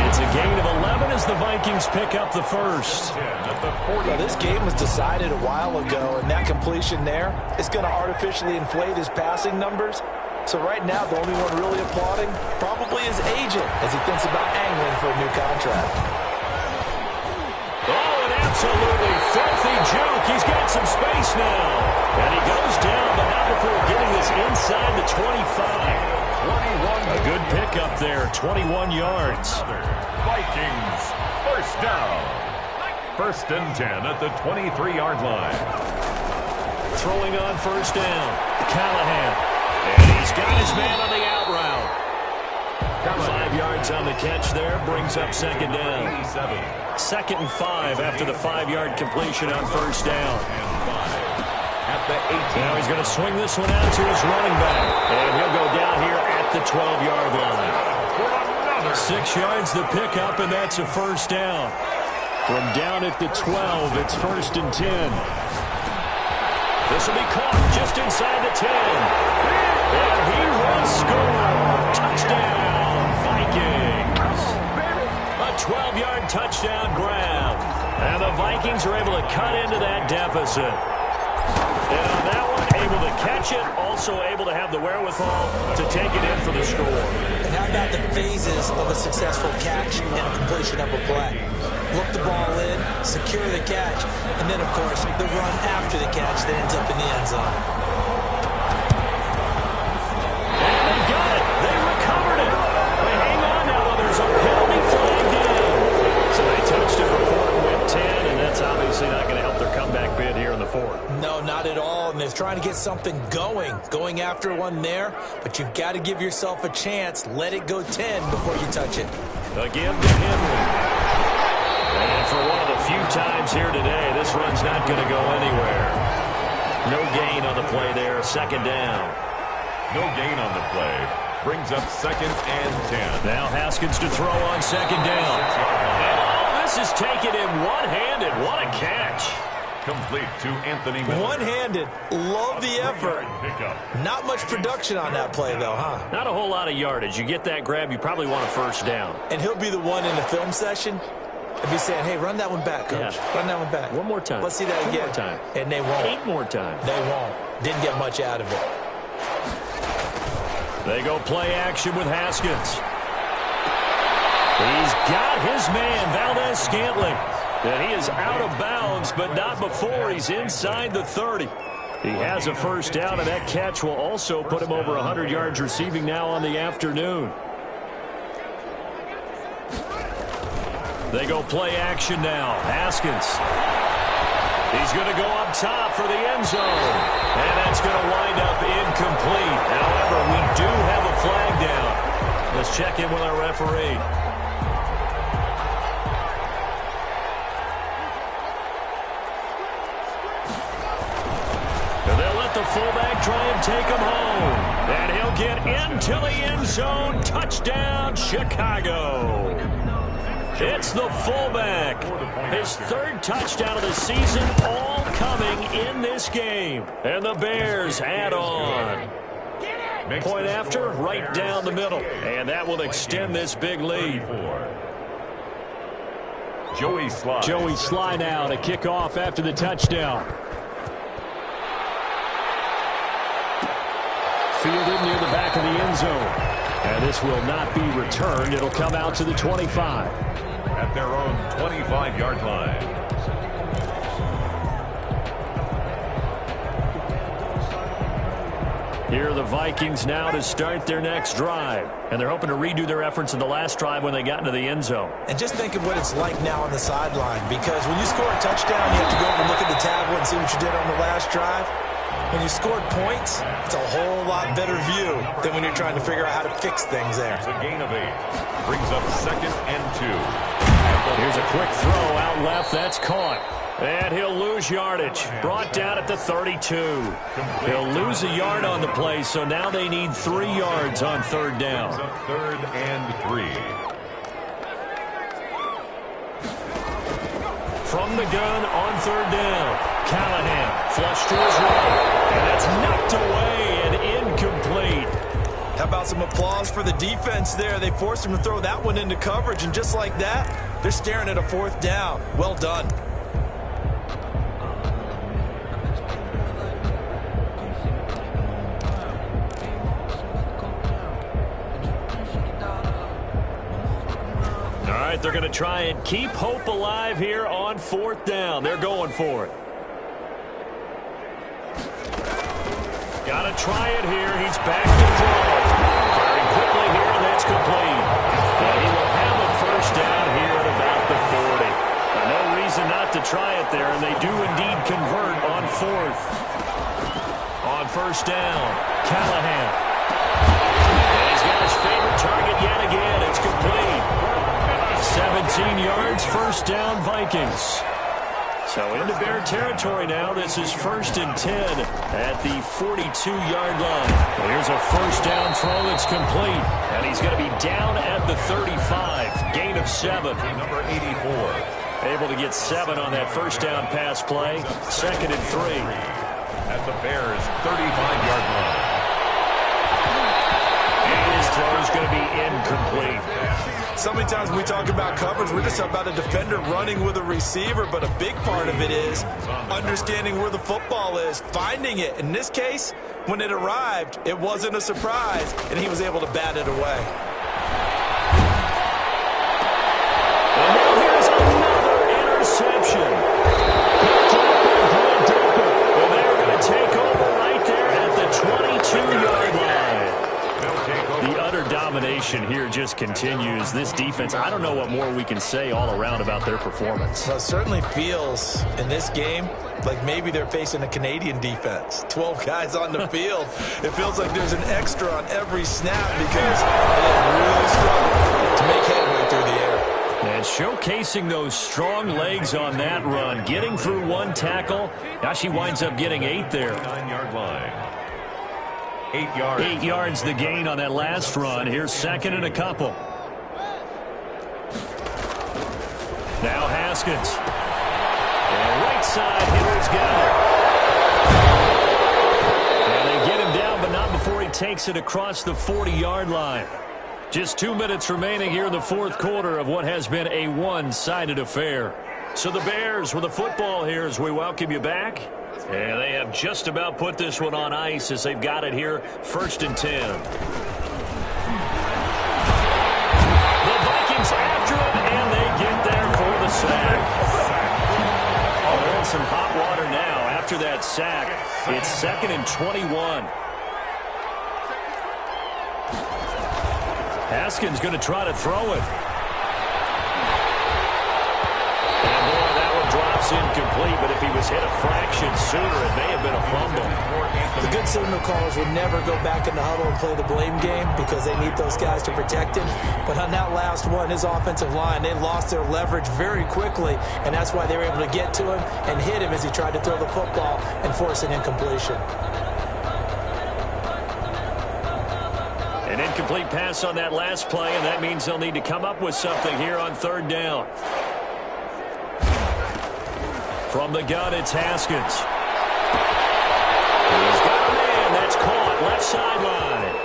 It's a gain of 11 as the Vikings pick up the first. Now, this game was decided a while ago, and that completion there is going to artificially inflate his passing numbers. So right now, the only one really applauding probably his agent as he thinks about angling for a new contract. Oh, an absolutely filthy juke. He's got some space now. And he goes down, but not before getting this inside the 25. A good pickup there, 21 yards. Vikings, 1st down. 1st and 10 at the 23-yard line. Throwing on 1st down, Callahan. And he's got his man on the out route. 5 yards on the catch there, brings up 2nd down. 2nd and 5 after the 5-yard completion on 1st down. At the 18. Now he's going to swing this one out to his running back. And he'll go down here at the 12-yard line. 6 yards the pickup, and that's a 1st down. From down at the 12, it's 1st and 10. This will be caught just inside the 10. And he will score. Touchdown, Vikings. A 12-yard touchdown grab. And the Vikings are able to cut into that deficit. And on that one, able to catch it, also able to have the wherewithal to take it in for the score. And how about the phases of a successful catch and a completion of a play? Look the ball in, secure the catch, and then, of course, the run after the catch that ends up in the end zone. And they got it. They recovered it. They hang on now while there's a penalty flagged in. So they touched it before it went 10, and that's obviously not going to help their comeback bid here in the fourth. No, not at all, and they're trying to get something going after one there, but you've got to give yourself a chance. Let it go 10 before you touch it. A give to Henry. And for one of the few times here today, this run's not going to go anywhere. No gain on the play there, second down. No gain on the play. Brings up 2nd and 10. Now Haskins to throw on second down. And all this is taken in one-handed. What a catch. Complete to Anthony Miller. One-handed. Love the effort. Not much production on that play, though, huh? Not a whole lot of yardage. You get that grab, you probably want a first down. And he'll be the one in the film session if he's saying, hey, run that one back, coach. Yeah. Run that one back. One more time. Let's see that again. One more time. And they won't. 8 more times. They won't. Didn't get much out of it. They go play action with Haskins. He's got his man, Valdez-Scantling. And he is out of bounds, but not before he's inside the 30. He has a first down, and that catch will also put him over 100 yards receiving now on the afternoon. They go play action now. Haskins. He's going to go up top for the end zone. And that's going to wind up incomplete. However, we do have a flag down. Let's check in with our referee. And they'll let the fullback try and take him home. And he'll get into the end zone. Touchdown, Chicago. It's the fullback. His 3rd touchdown of the season, all coming in this game. And the Bears add on. Point after, right down the middle. And that will extend this big lead. Joey Sly now to kick off after the touchdown. Fielded near the back of the end zone. And this will not be returned. It'll come out to the 25. At their own 25-yard line. Here are the Vikings now to start their next drive. And they're hoping to redo their efforts in the last drive when they got into the end zone. And just think of what it's like now on the sideline, because when you score a touchdown, you have to go over and look at the tablet and see what you did on the last drive. When you scored points, it's a whole lot better view than when you're trying to figure out how to fix things there. It's a gain of 8. Brings up 2nd and 2. Here's a quick throw out left. That's caught. And he'll lose yardage. Brought down at the 32. He'll lose a yard on the play, so now they need 3 yards on 3rd down. 3rd and 3. From the gun on 3rd down. Callahan flush to his right. And that's knocked away and incomplete. How about some applause for the defense there? They forced him to throw that one into coverage, and just like that, they're staring at a 4th down. Well done. All right, they're going to try and keep hope alive here on 4th down. They're going for it. Got to try it here. He's back to throw. Very quickly here, and that's complete. And he will have a first down here at about the 40. No reason not to try it there, and they do indeed convert on 4th. On 1st down, Callahan. And he's got his favorite target yet again. It's complete. 17 yards, first down, Vikings. So into Bear territory now. This is 1st and 10 at the 42-yard line. Here's a first down throw that's complete. And he's going to be down at the 35. Gain of 7. Number 84. Able to get 7 on that first down pass play. 2nd and 3. at the Bears' 35-yard line. And his throw is going to be incomplete. So many times when we talk about coverage, we're just about a defender running with a receiver, but a big part of it is understanding where the football is, finding it. In this case, when it arrived, it wasn't a surprise, and he was able to bat it away. And now here's another interception. Well, they're going to take over right there at the 22-yard line. The utter domination here just continues. This defense, I don't know what more we can say all around about their performance. Well, it certainly feels in this game like maybe they're facing a Canadian defense. 12 guys on the field. It feels like there's an extra on every snap because they really struggle to make headway through the air. And showcasing those strong legs on that run, getting through one tackle. Now she winds up getting 8 there. 9-yard line. 8 yards. 8 yards the gain on that last run. Here's second and a couple. Now Haskins. And right side, Hitler's got it. And they get him down, but not before he takes it across the 40-yard line. Just 2 minutes remaining here in the fourth quarter of what has been a one-sided affair. So the Bears with the football here as we welcome you back. And they have just about put this one on ice as they've got it here, 1st and 10. The Vikings after him, and they get there for the sack. Oh, they're in some hot water now after that sack. It's 2nd and 21. Haskins going to try to throw it. And boy, that one drops incomplete, but if he was hit a fraction sooner, it may have been a fumble. The good signal callers would never go back in the huddle and play the blame game because they need those guys to protect him. But on that last one, his offensive line, they lost their leverage very quickly, and that's why they were able to get to him and hit him as he tried to throw the football and force an incompletion. An incomplete pass on that last play, and that means they'll need to come up with something here on 3rd down. From the gun, it's Haskins. He's got a man. That's caught. Left sideline.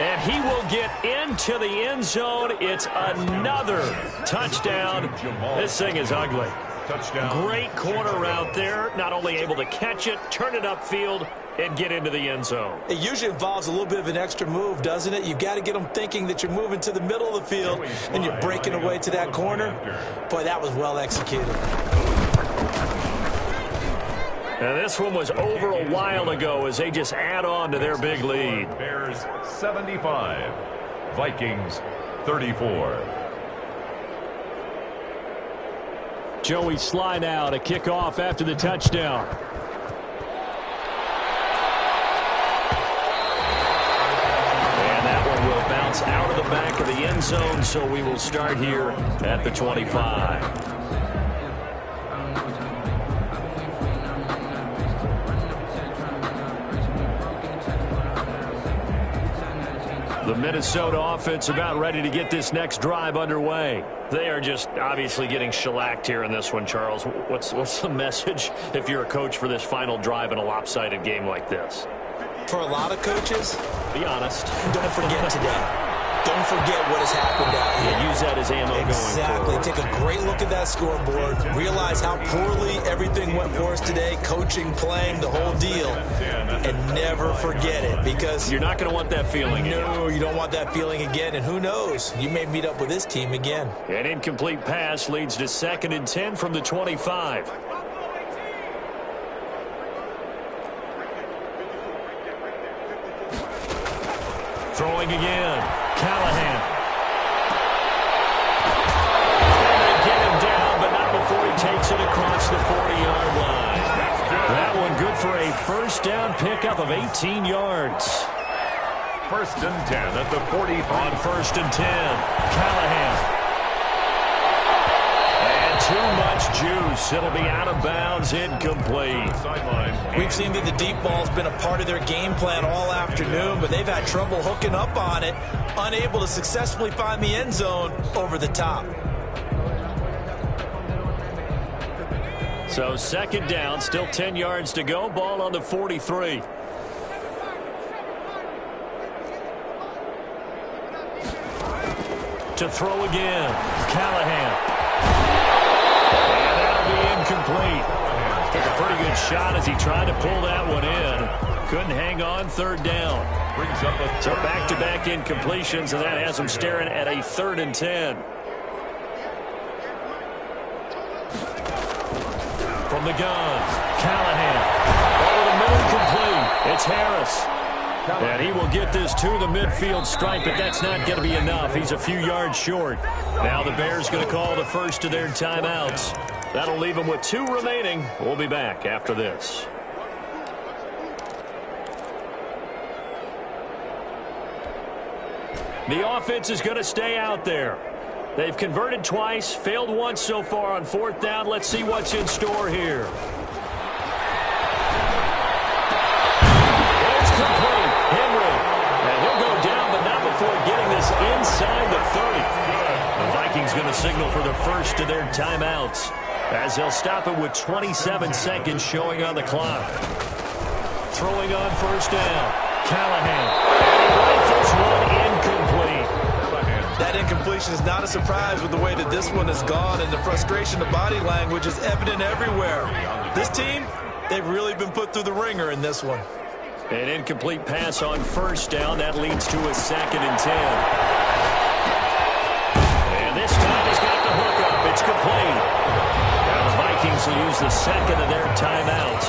And he will get into the end zone. It's another touchdown. This thing is ugly. Touchdown. Great corner route there. Not only able to catch it, turn it upfield, and get into the end zone. It usually involves a little bit of an extra move, doesn't it? You've got to get them thinking that you're moving to the middle of the field and you're breaking away to that corner. Boy, that was well executed. Now, this one was over a while ago as they just add on to their big lead. Bears 75, Vikings 34. Joey Sly now to kick off after the touchdown. And that one will bounce out of the back of the end zone, so we will start here at the 25. The Minnesota offense about ready to get this next drive underway. They are just obviously getting shellacked here in this one, Charles. What's the message if you're a coach for this final drive in a lopsided game like this? For a lot of coaches, be honest. Don't forget today. Don't forget what has happened out here. Yeah, use that as ammo going forward. Exactly. Take a great look at that scoreboard. Realize how poorly everything went for us today. Coaching, playing, the whole deal. And never forget it because... You're not going to want that feeling again. No, you don't want that feeling again. And who knows? You may meet up with this team again. An incomplete pass leads to 2nd and 10 from the 25. Throwing again. Callahan. And they get him down, but not before he takes it across the 40-yard line. That one good for a first down pickup of 18 yards. 1st and 10 at the 45. On 1st and 10, Callahan. And too much juice. It'll be out of bounds, incomplete. We've seen that the deep ball's been a part of their game plan all afternoon, but they've had trouble hooking up on it, unable to successfully find the end zone over the top. So second down, still 10 yards to go. Ball on the 43. To throw again, Callahan. And that'll be incomplete. Took a pretty good shot as he tried to pull that one in. Couldn't hang on, third down. Brings up a So back-to-back incompletions, and that has him staring at a 3rd and 10. From the gun, Callahan. Over the middle, complete. It's Harris. And he will get this to the midfield stripe, but that's not going to be enough. He's a few yards short. Now the Bears going to call the first of their timeouts. That'll leave them with 2 remaining. We'll be back after this. The offense is going to stay out there. They've converted twice, failed once so far on 4th down. Let's see what's in store here. It's complete. Henry. And he'll go down, but not before getting this inside the 30. The Vikings going to signal for the first of their timeouts, as they'll stop it with 27 seconds showing on the clock. Throwing on 1st down. Callahan. Rifles one incomplete. That incompletion is not a surprise with the way that this one has gone, and the frustration, the body language is evident everywhere. This team, they've really been put through the ringer in this one. An incomplete pass on 1st down. That leads to a 2nd and 10. And this time he's got the hook up. It's complete. Now the Vikings will use the 2nd of their timeouts,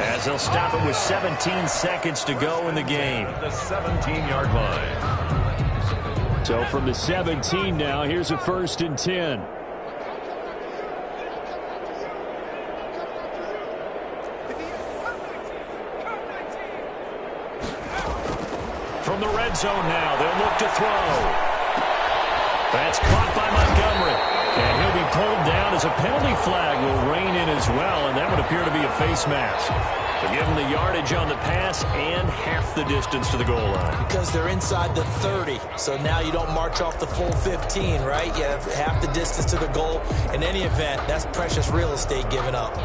as they'll stop it with 17 seconds to go in the game. The 17-yard line. So from the 17 now, here's a 1st and 10. From the red zone now, they'll look to throw. That's caught by Montgomery. And he'll be pulled down as a penalty flag will rein in as well, and that would appear to be a face mask. To give him the yardage on the pass and half the distance to the goal line. Because they're inside the 30, so now you don't march off the full 15, right? You have half the distance to the goal. In any event, that's precious real estate given up.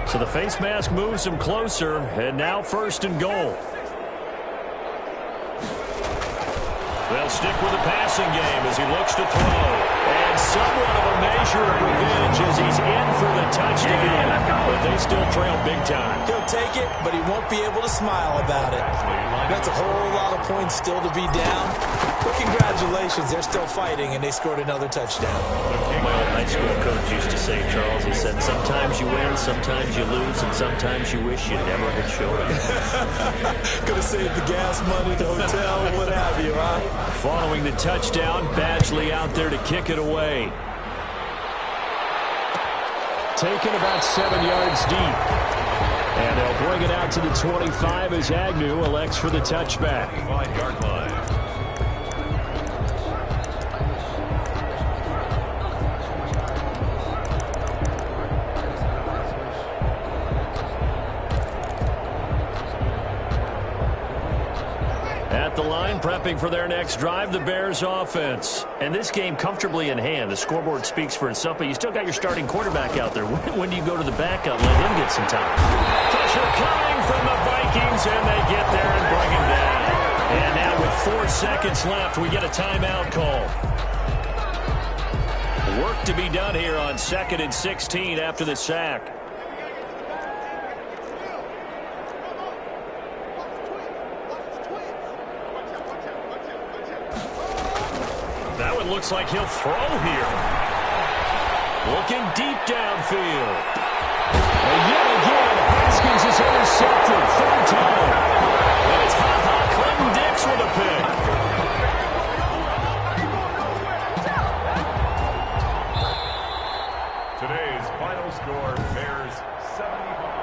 So the face mask moves him closer, and now 1st and goal. They'll stick with the passing game as he looks to throw. And somewhat of a measure of revenge as he's in for the touchdown. But they still trail big time. He'll take it, but he won't be able to smile about it. That's a whole lot of points still to be down. But congratulations, they're still fighting, and they scored another touchdown. My old high school coach used to say, Charles, he said, sometimes you win, sometimes you lose, and sometimes you wish you never had showed up. Could have saved the gas money, the hotel, what have you, huh? Following the touchdown, Badgley out there to kick it away. Taken about 7 yards deep. And they'll bring it out to the 25 as Agnew elects for the touchback. 5-yard line. At the line, prepping for their next drive, the Bears offense. And this game comfortably in hand. The scoreboard speaks for itself, but you still got your starting quarterback out there. When do you go to the backup? Let him get some time. Pressure coming from the Vikings, and they get there and bring him down. And now with 4 seconds left, we get a timeout call. Work to be done here on 2nd and 16 after the sack. That one looks like he'll throw here. Looking deep downfield. And yet again, Haskins is intercepted. 3rd time. And it's Clinton Dix with a pick. Today's final score, Bears 75.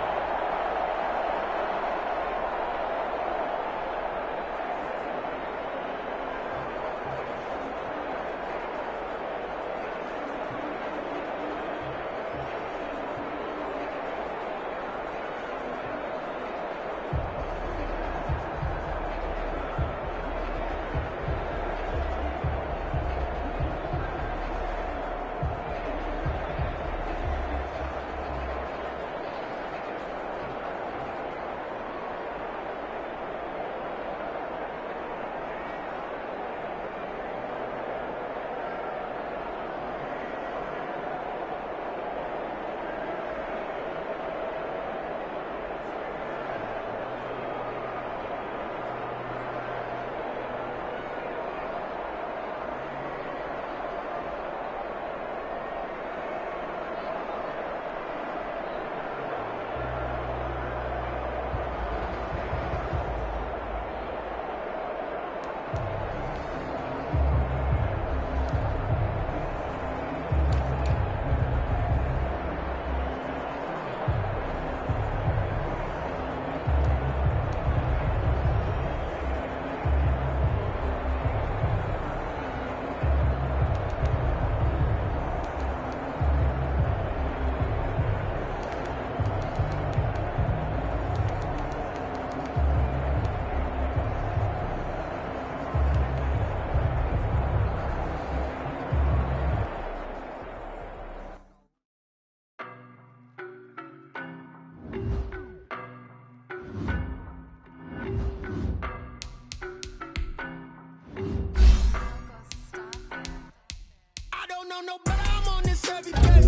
know no better, I'm on this every day.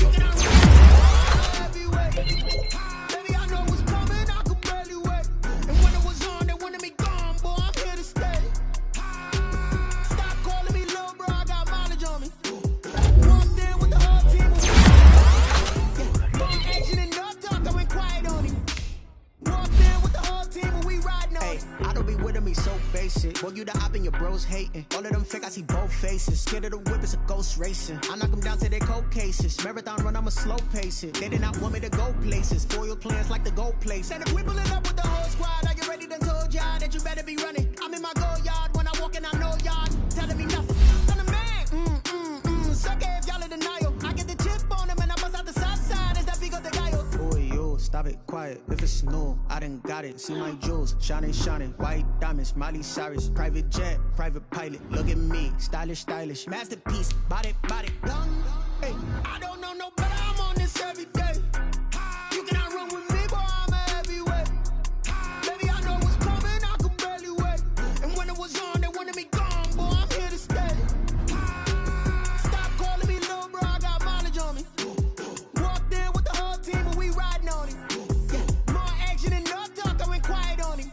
You cannot heavyweight. Baby, I know what's coming, I could barely wait. And when it was on, they wanted me gone, boy, I'm here to stay. Stop calling me little bro, I got mileage on me. Walked in with the whole team. More action and no talk, I went quiet on him. Walked in with the whole team and we riding on it. I don't be with him, he's so basic. Boy, you the op and your bros hating. All of them fake, I see both faces. Scared of the whip, it's a ghost racing. I knock them down to their cold cases. Marathon run, I'ma slow pace it. They did not want me to go places. Foil plans like the gold place. And if we pulling up with the whole squad, I get ready to told y'all that you better be running. I'm in my go yard, when I walk in, I know y'all telling me nothing. I'm the man, suck it if y'all in denial. I get the chip on them and I bust out the south side. Is that big of the guy? Boy, yo, stop it, quiet. If it's new, I done got it. See my jewels, shining, shining. White diamonds, Miley Cyrus. Private jet, private pilot. Look at me, stylish, stylish. Masterpiece, body, young. Hey, I don't know no better, I'm on this every day. You cannot run with me, boy, I'm a heavyweight. Baby, I know what's coming, I could barely wait. And when it was on, they wanted me gone, boy, I'm here to stay. Stop calling me little bro, I got mileage on me. Walked in with the whole team and we riding on him. More action and no talk, I went quiet on him.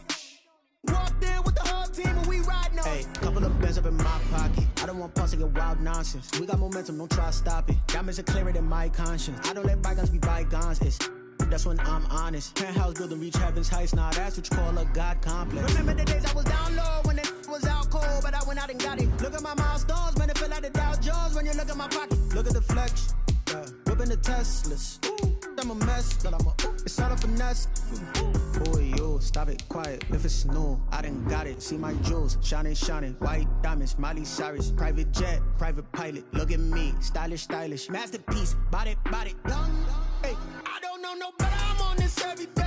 Walked in with the whole team and we riding on him. Couple of bands up in my pocket. I don't want pause to get wild nonsense. We got momentum, don't try to stop it. Diamonds are clearer than my conscience. I don't let bygones be bygones. That's when I'm honest. Penthouse building reach heaven's heights. Nah, that's what you call a God complex. Remember the days I was down low when it was out cold, but I went out and got it. Look at my milestones, man, it feel like the Dow Jones when you look at my pocket. Look at the flex. Whipping the Teslas. I'm a mess, but it's all a finesse. Boy, yo, stop it, quiet. If it's new, I done got it. See my jewels, shining, shining. White diamonds, Miley Cyrus. Private jet, private pilot. Look at me, stylish, stylish. Masterpiece, body, young. Hey, I don't know no better, I'm on this every day.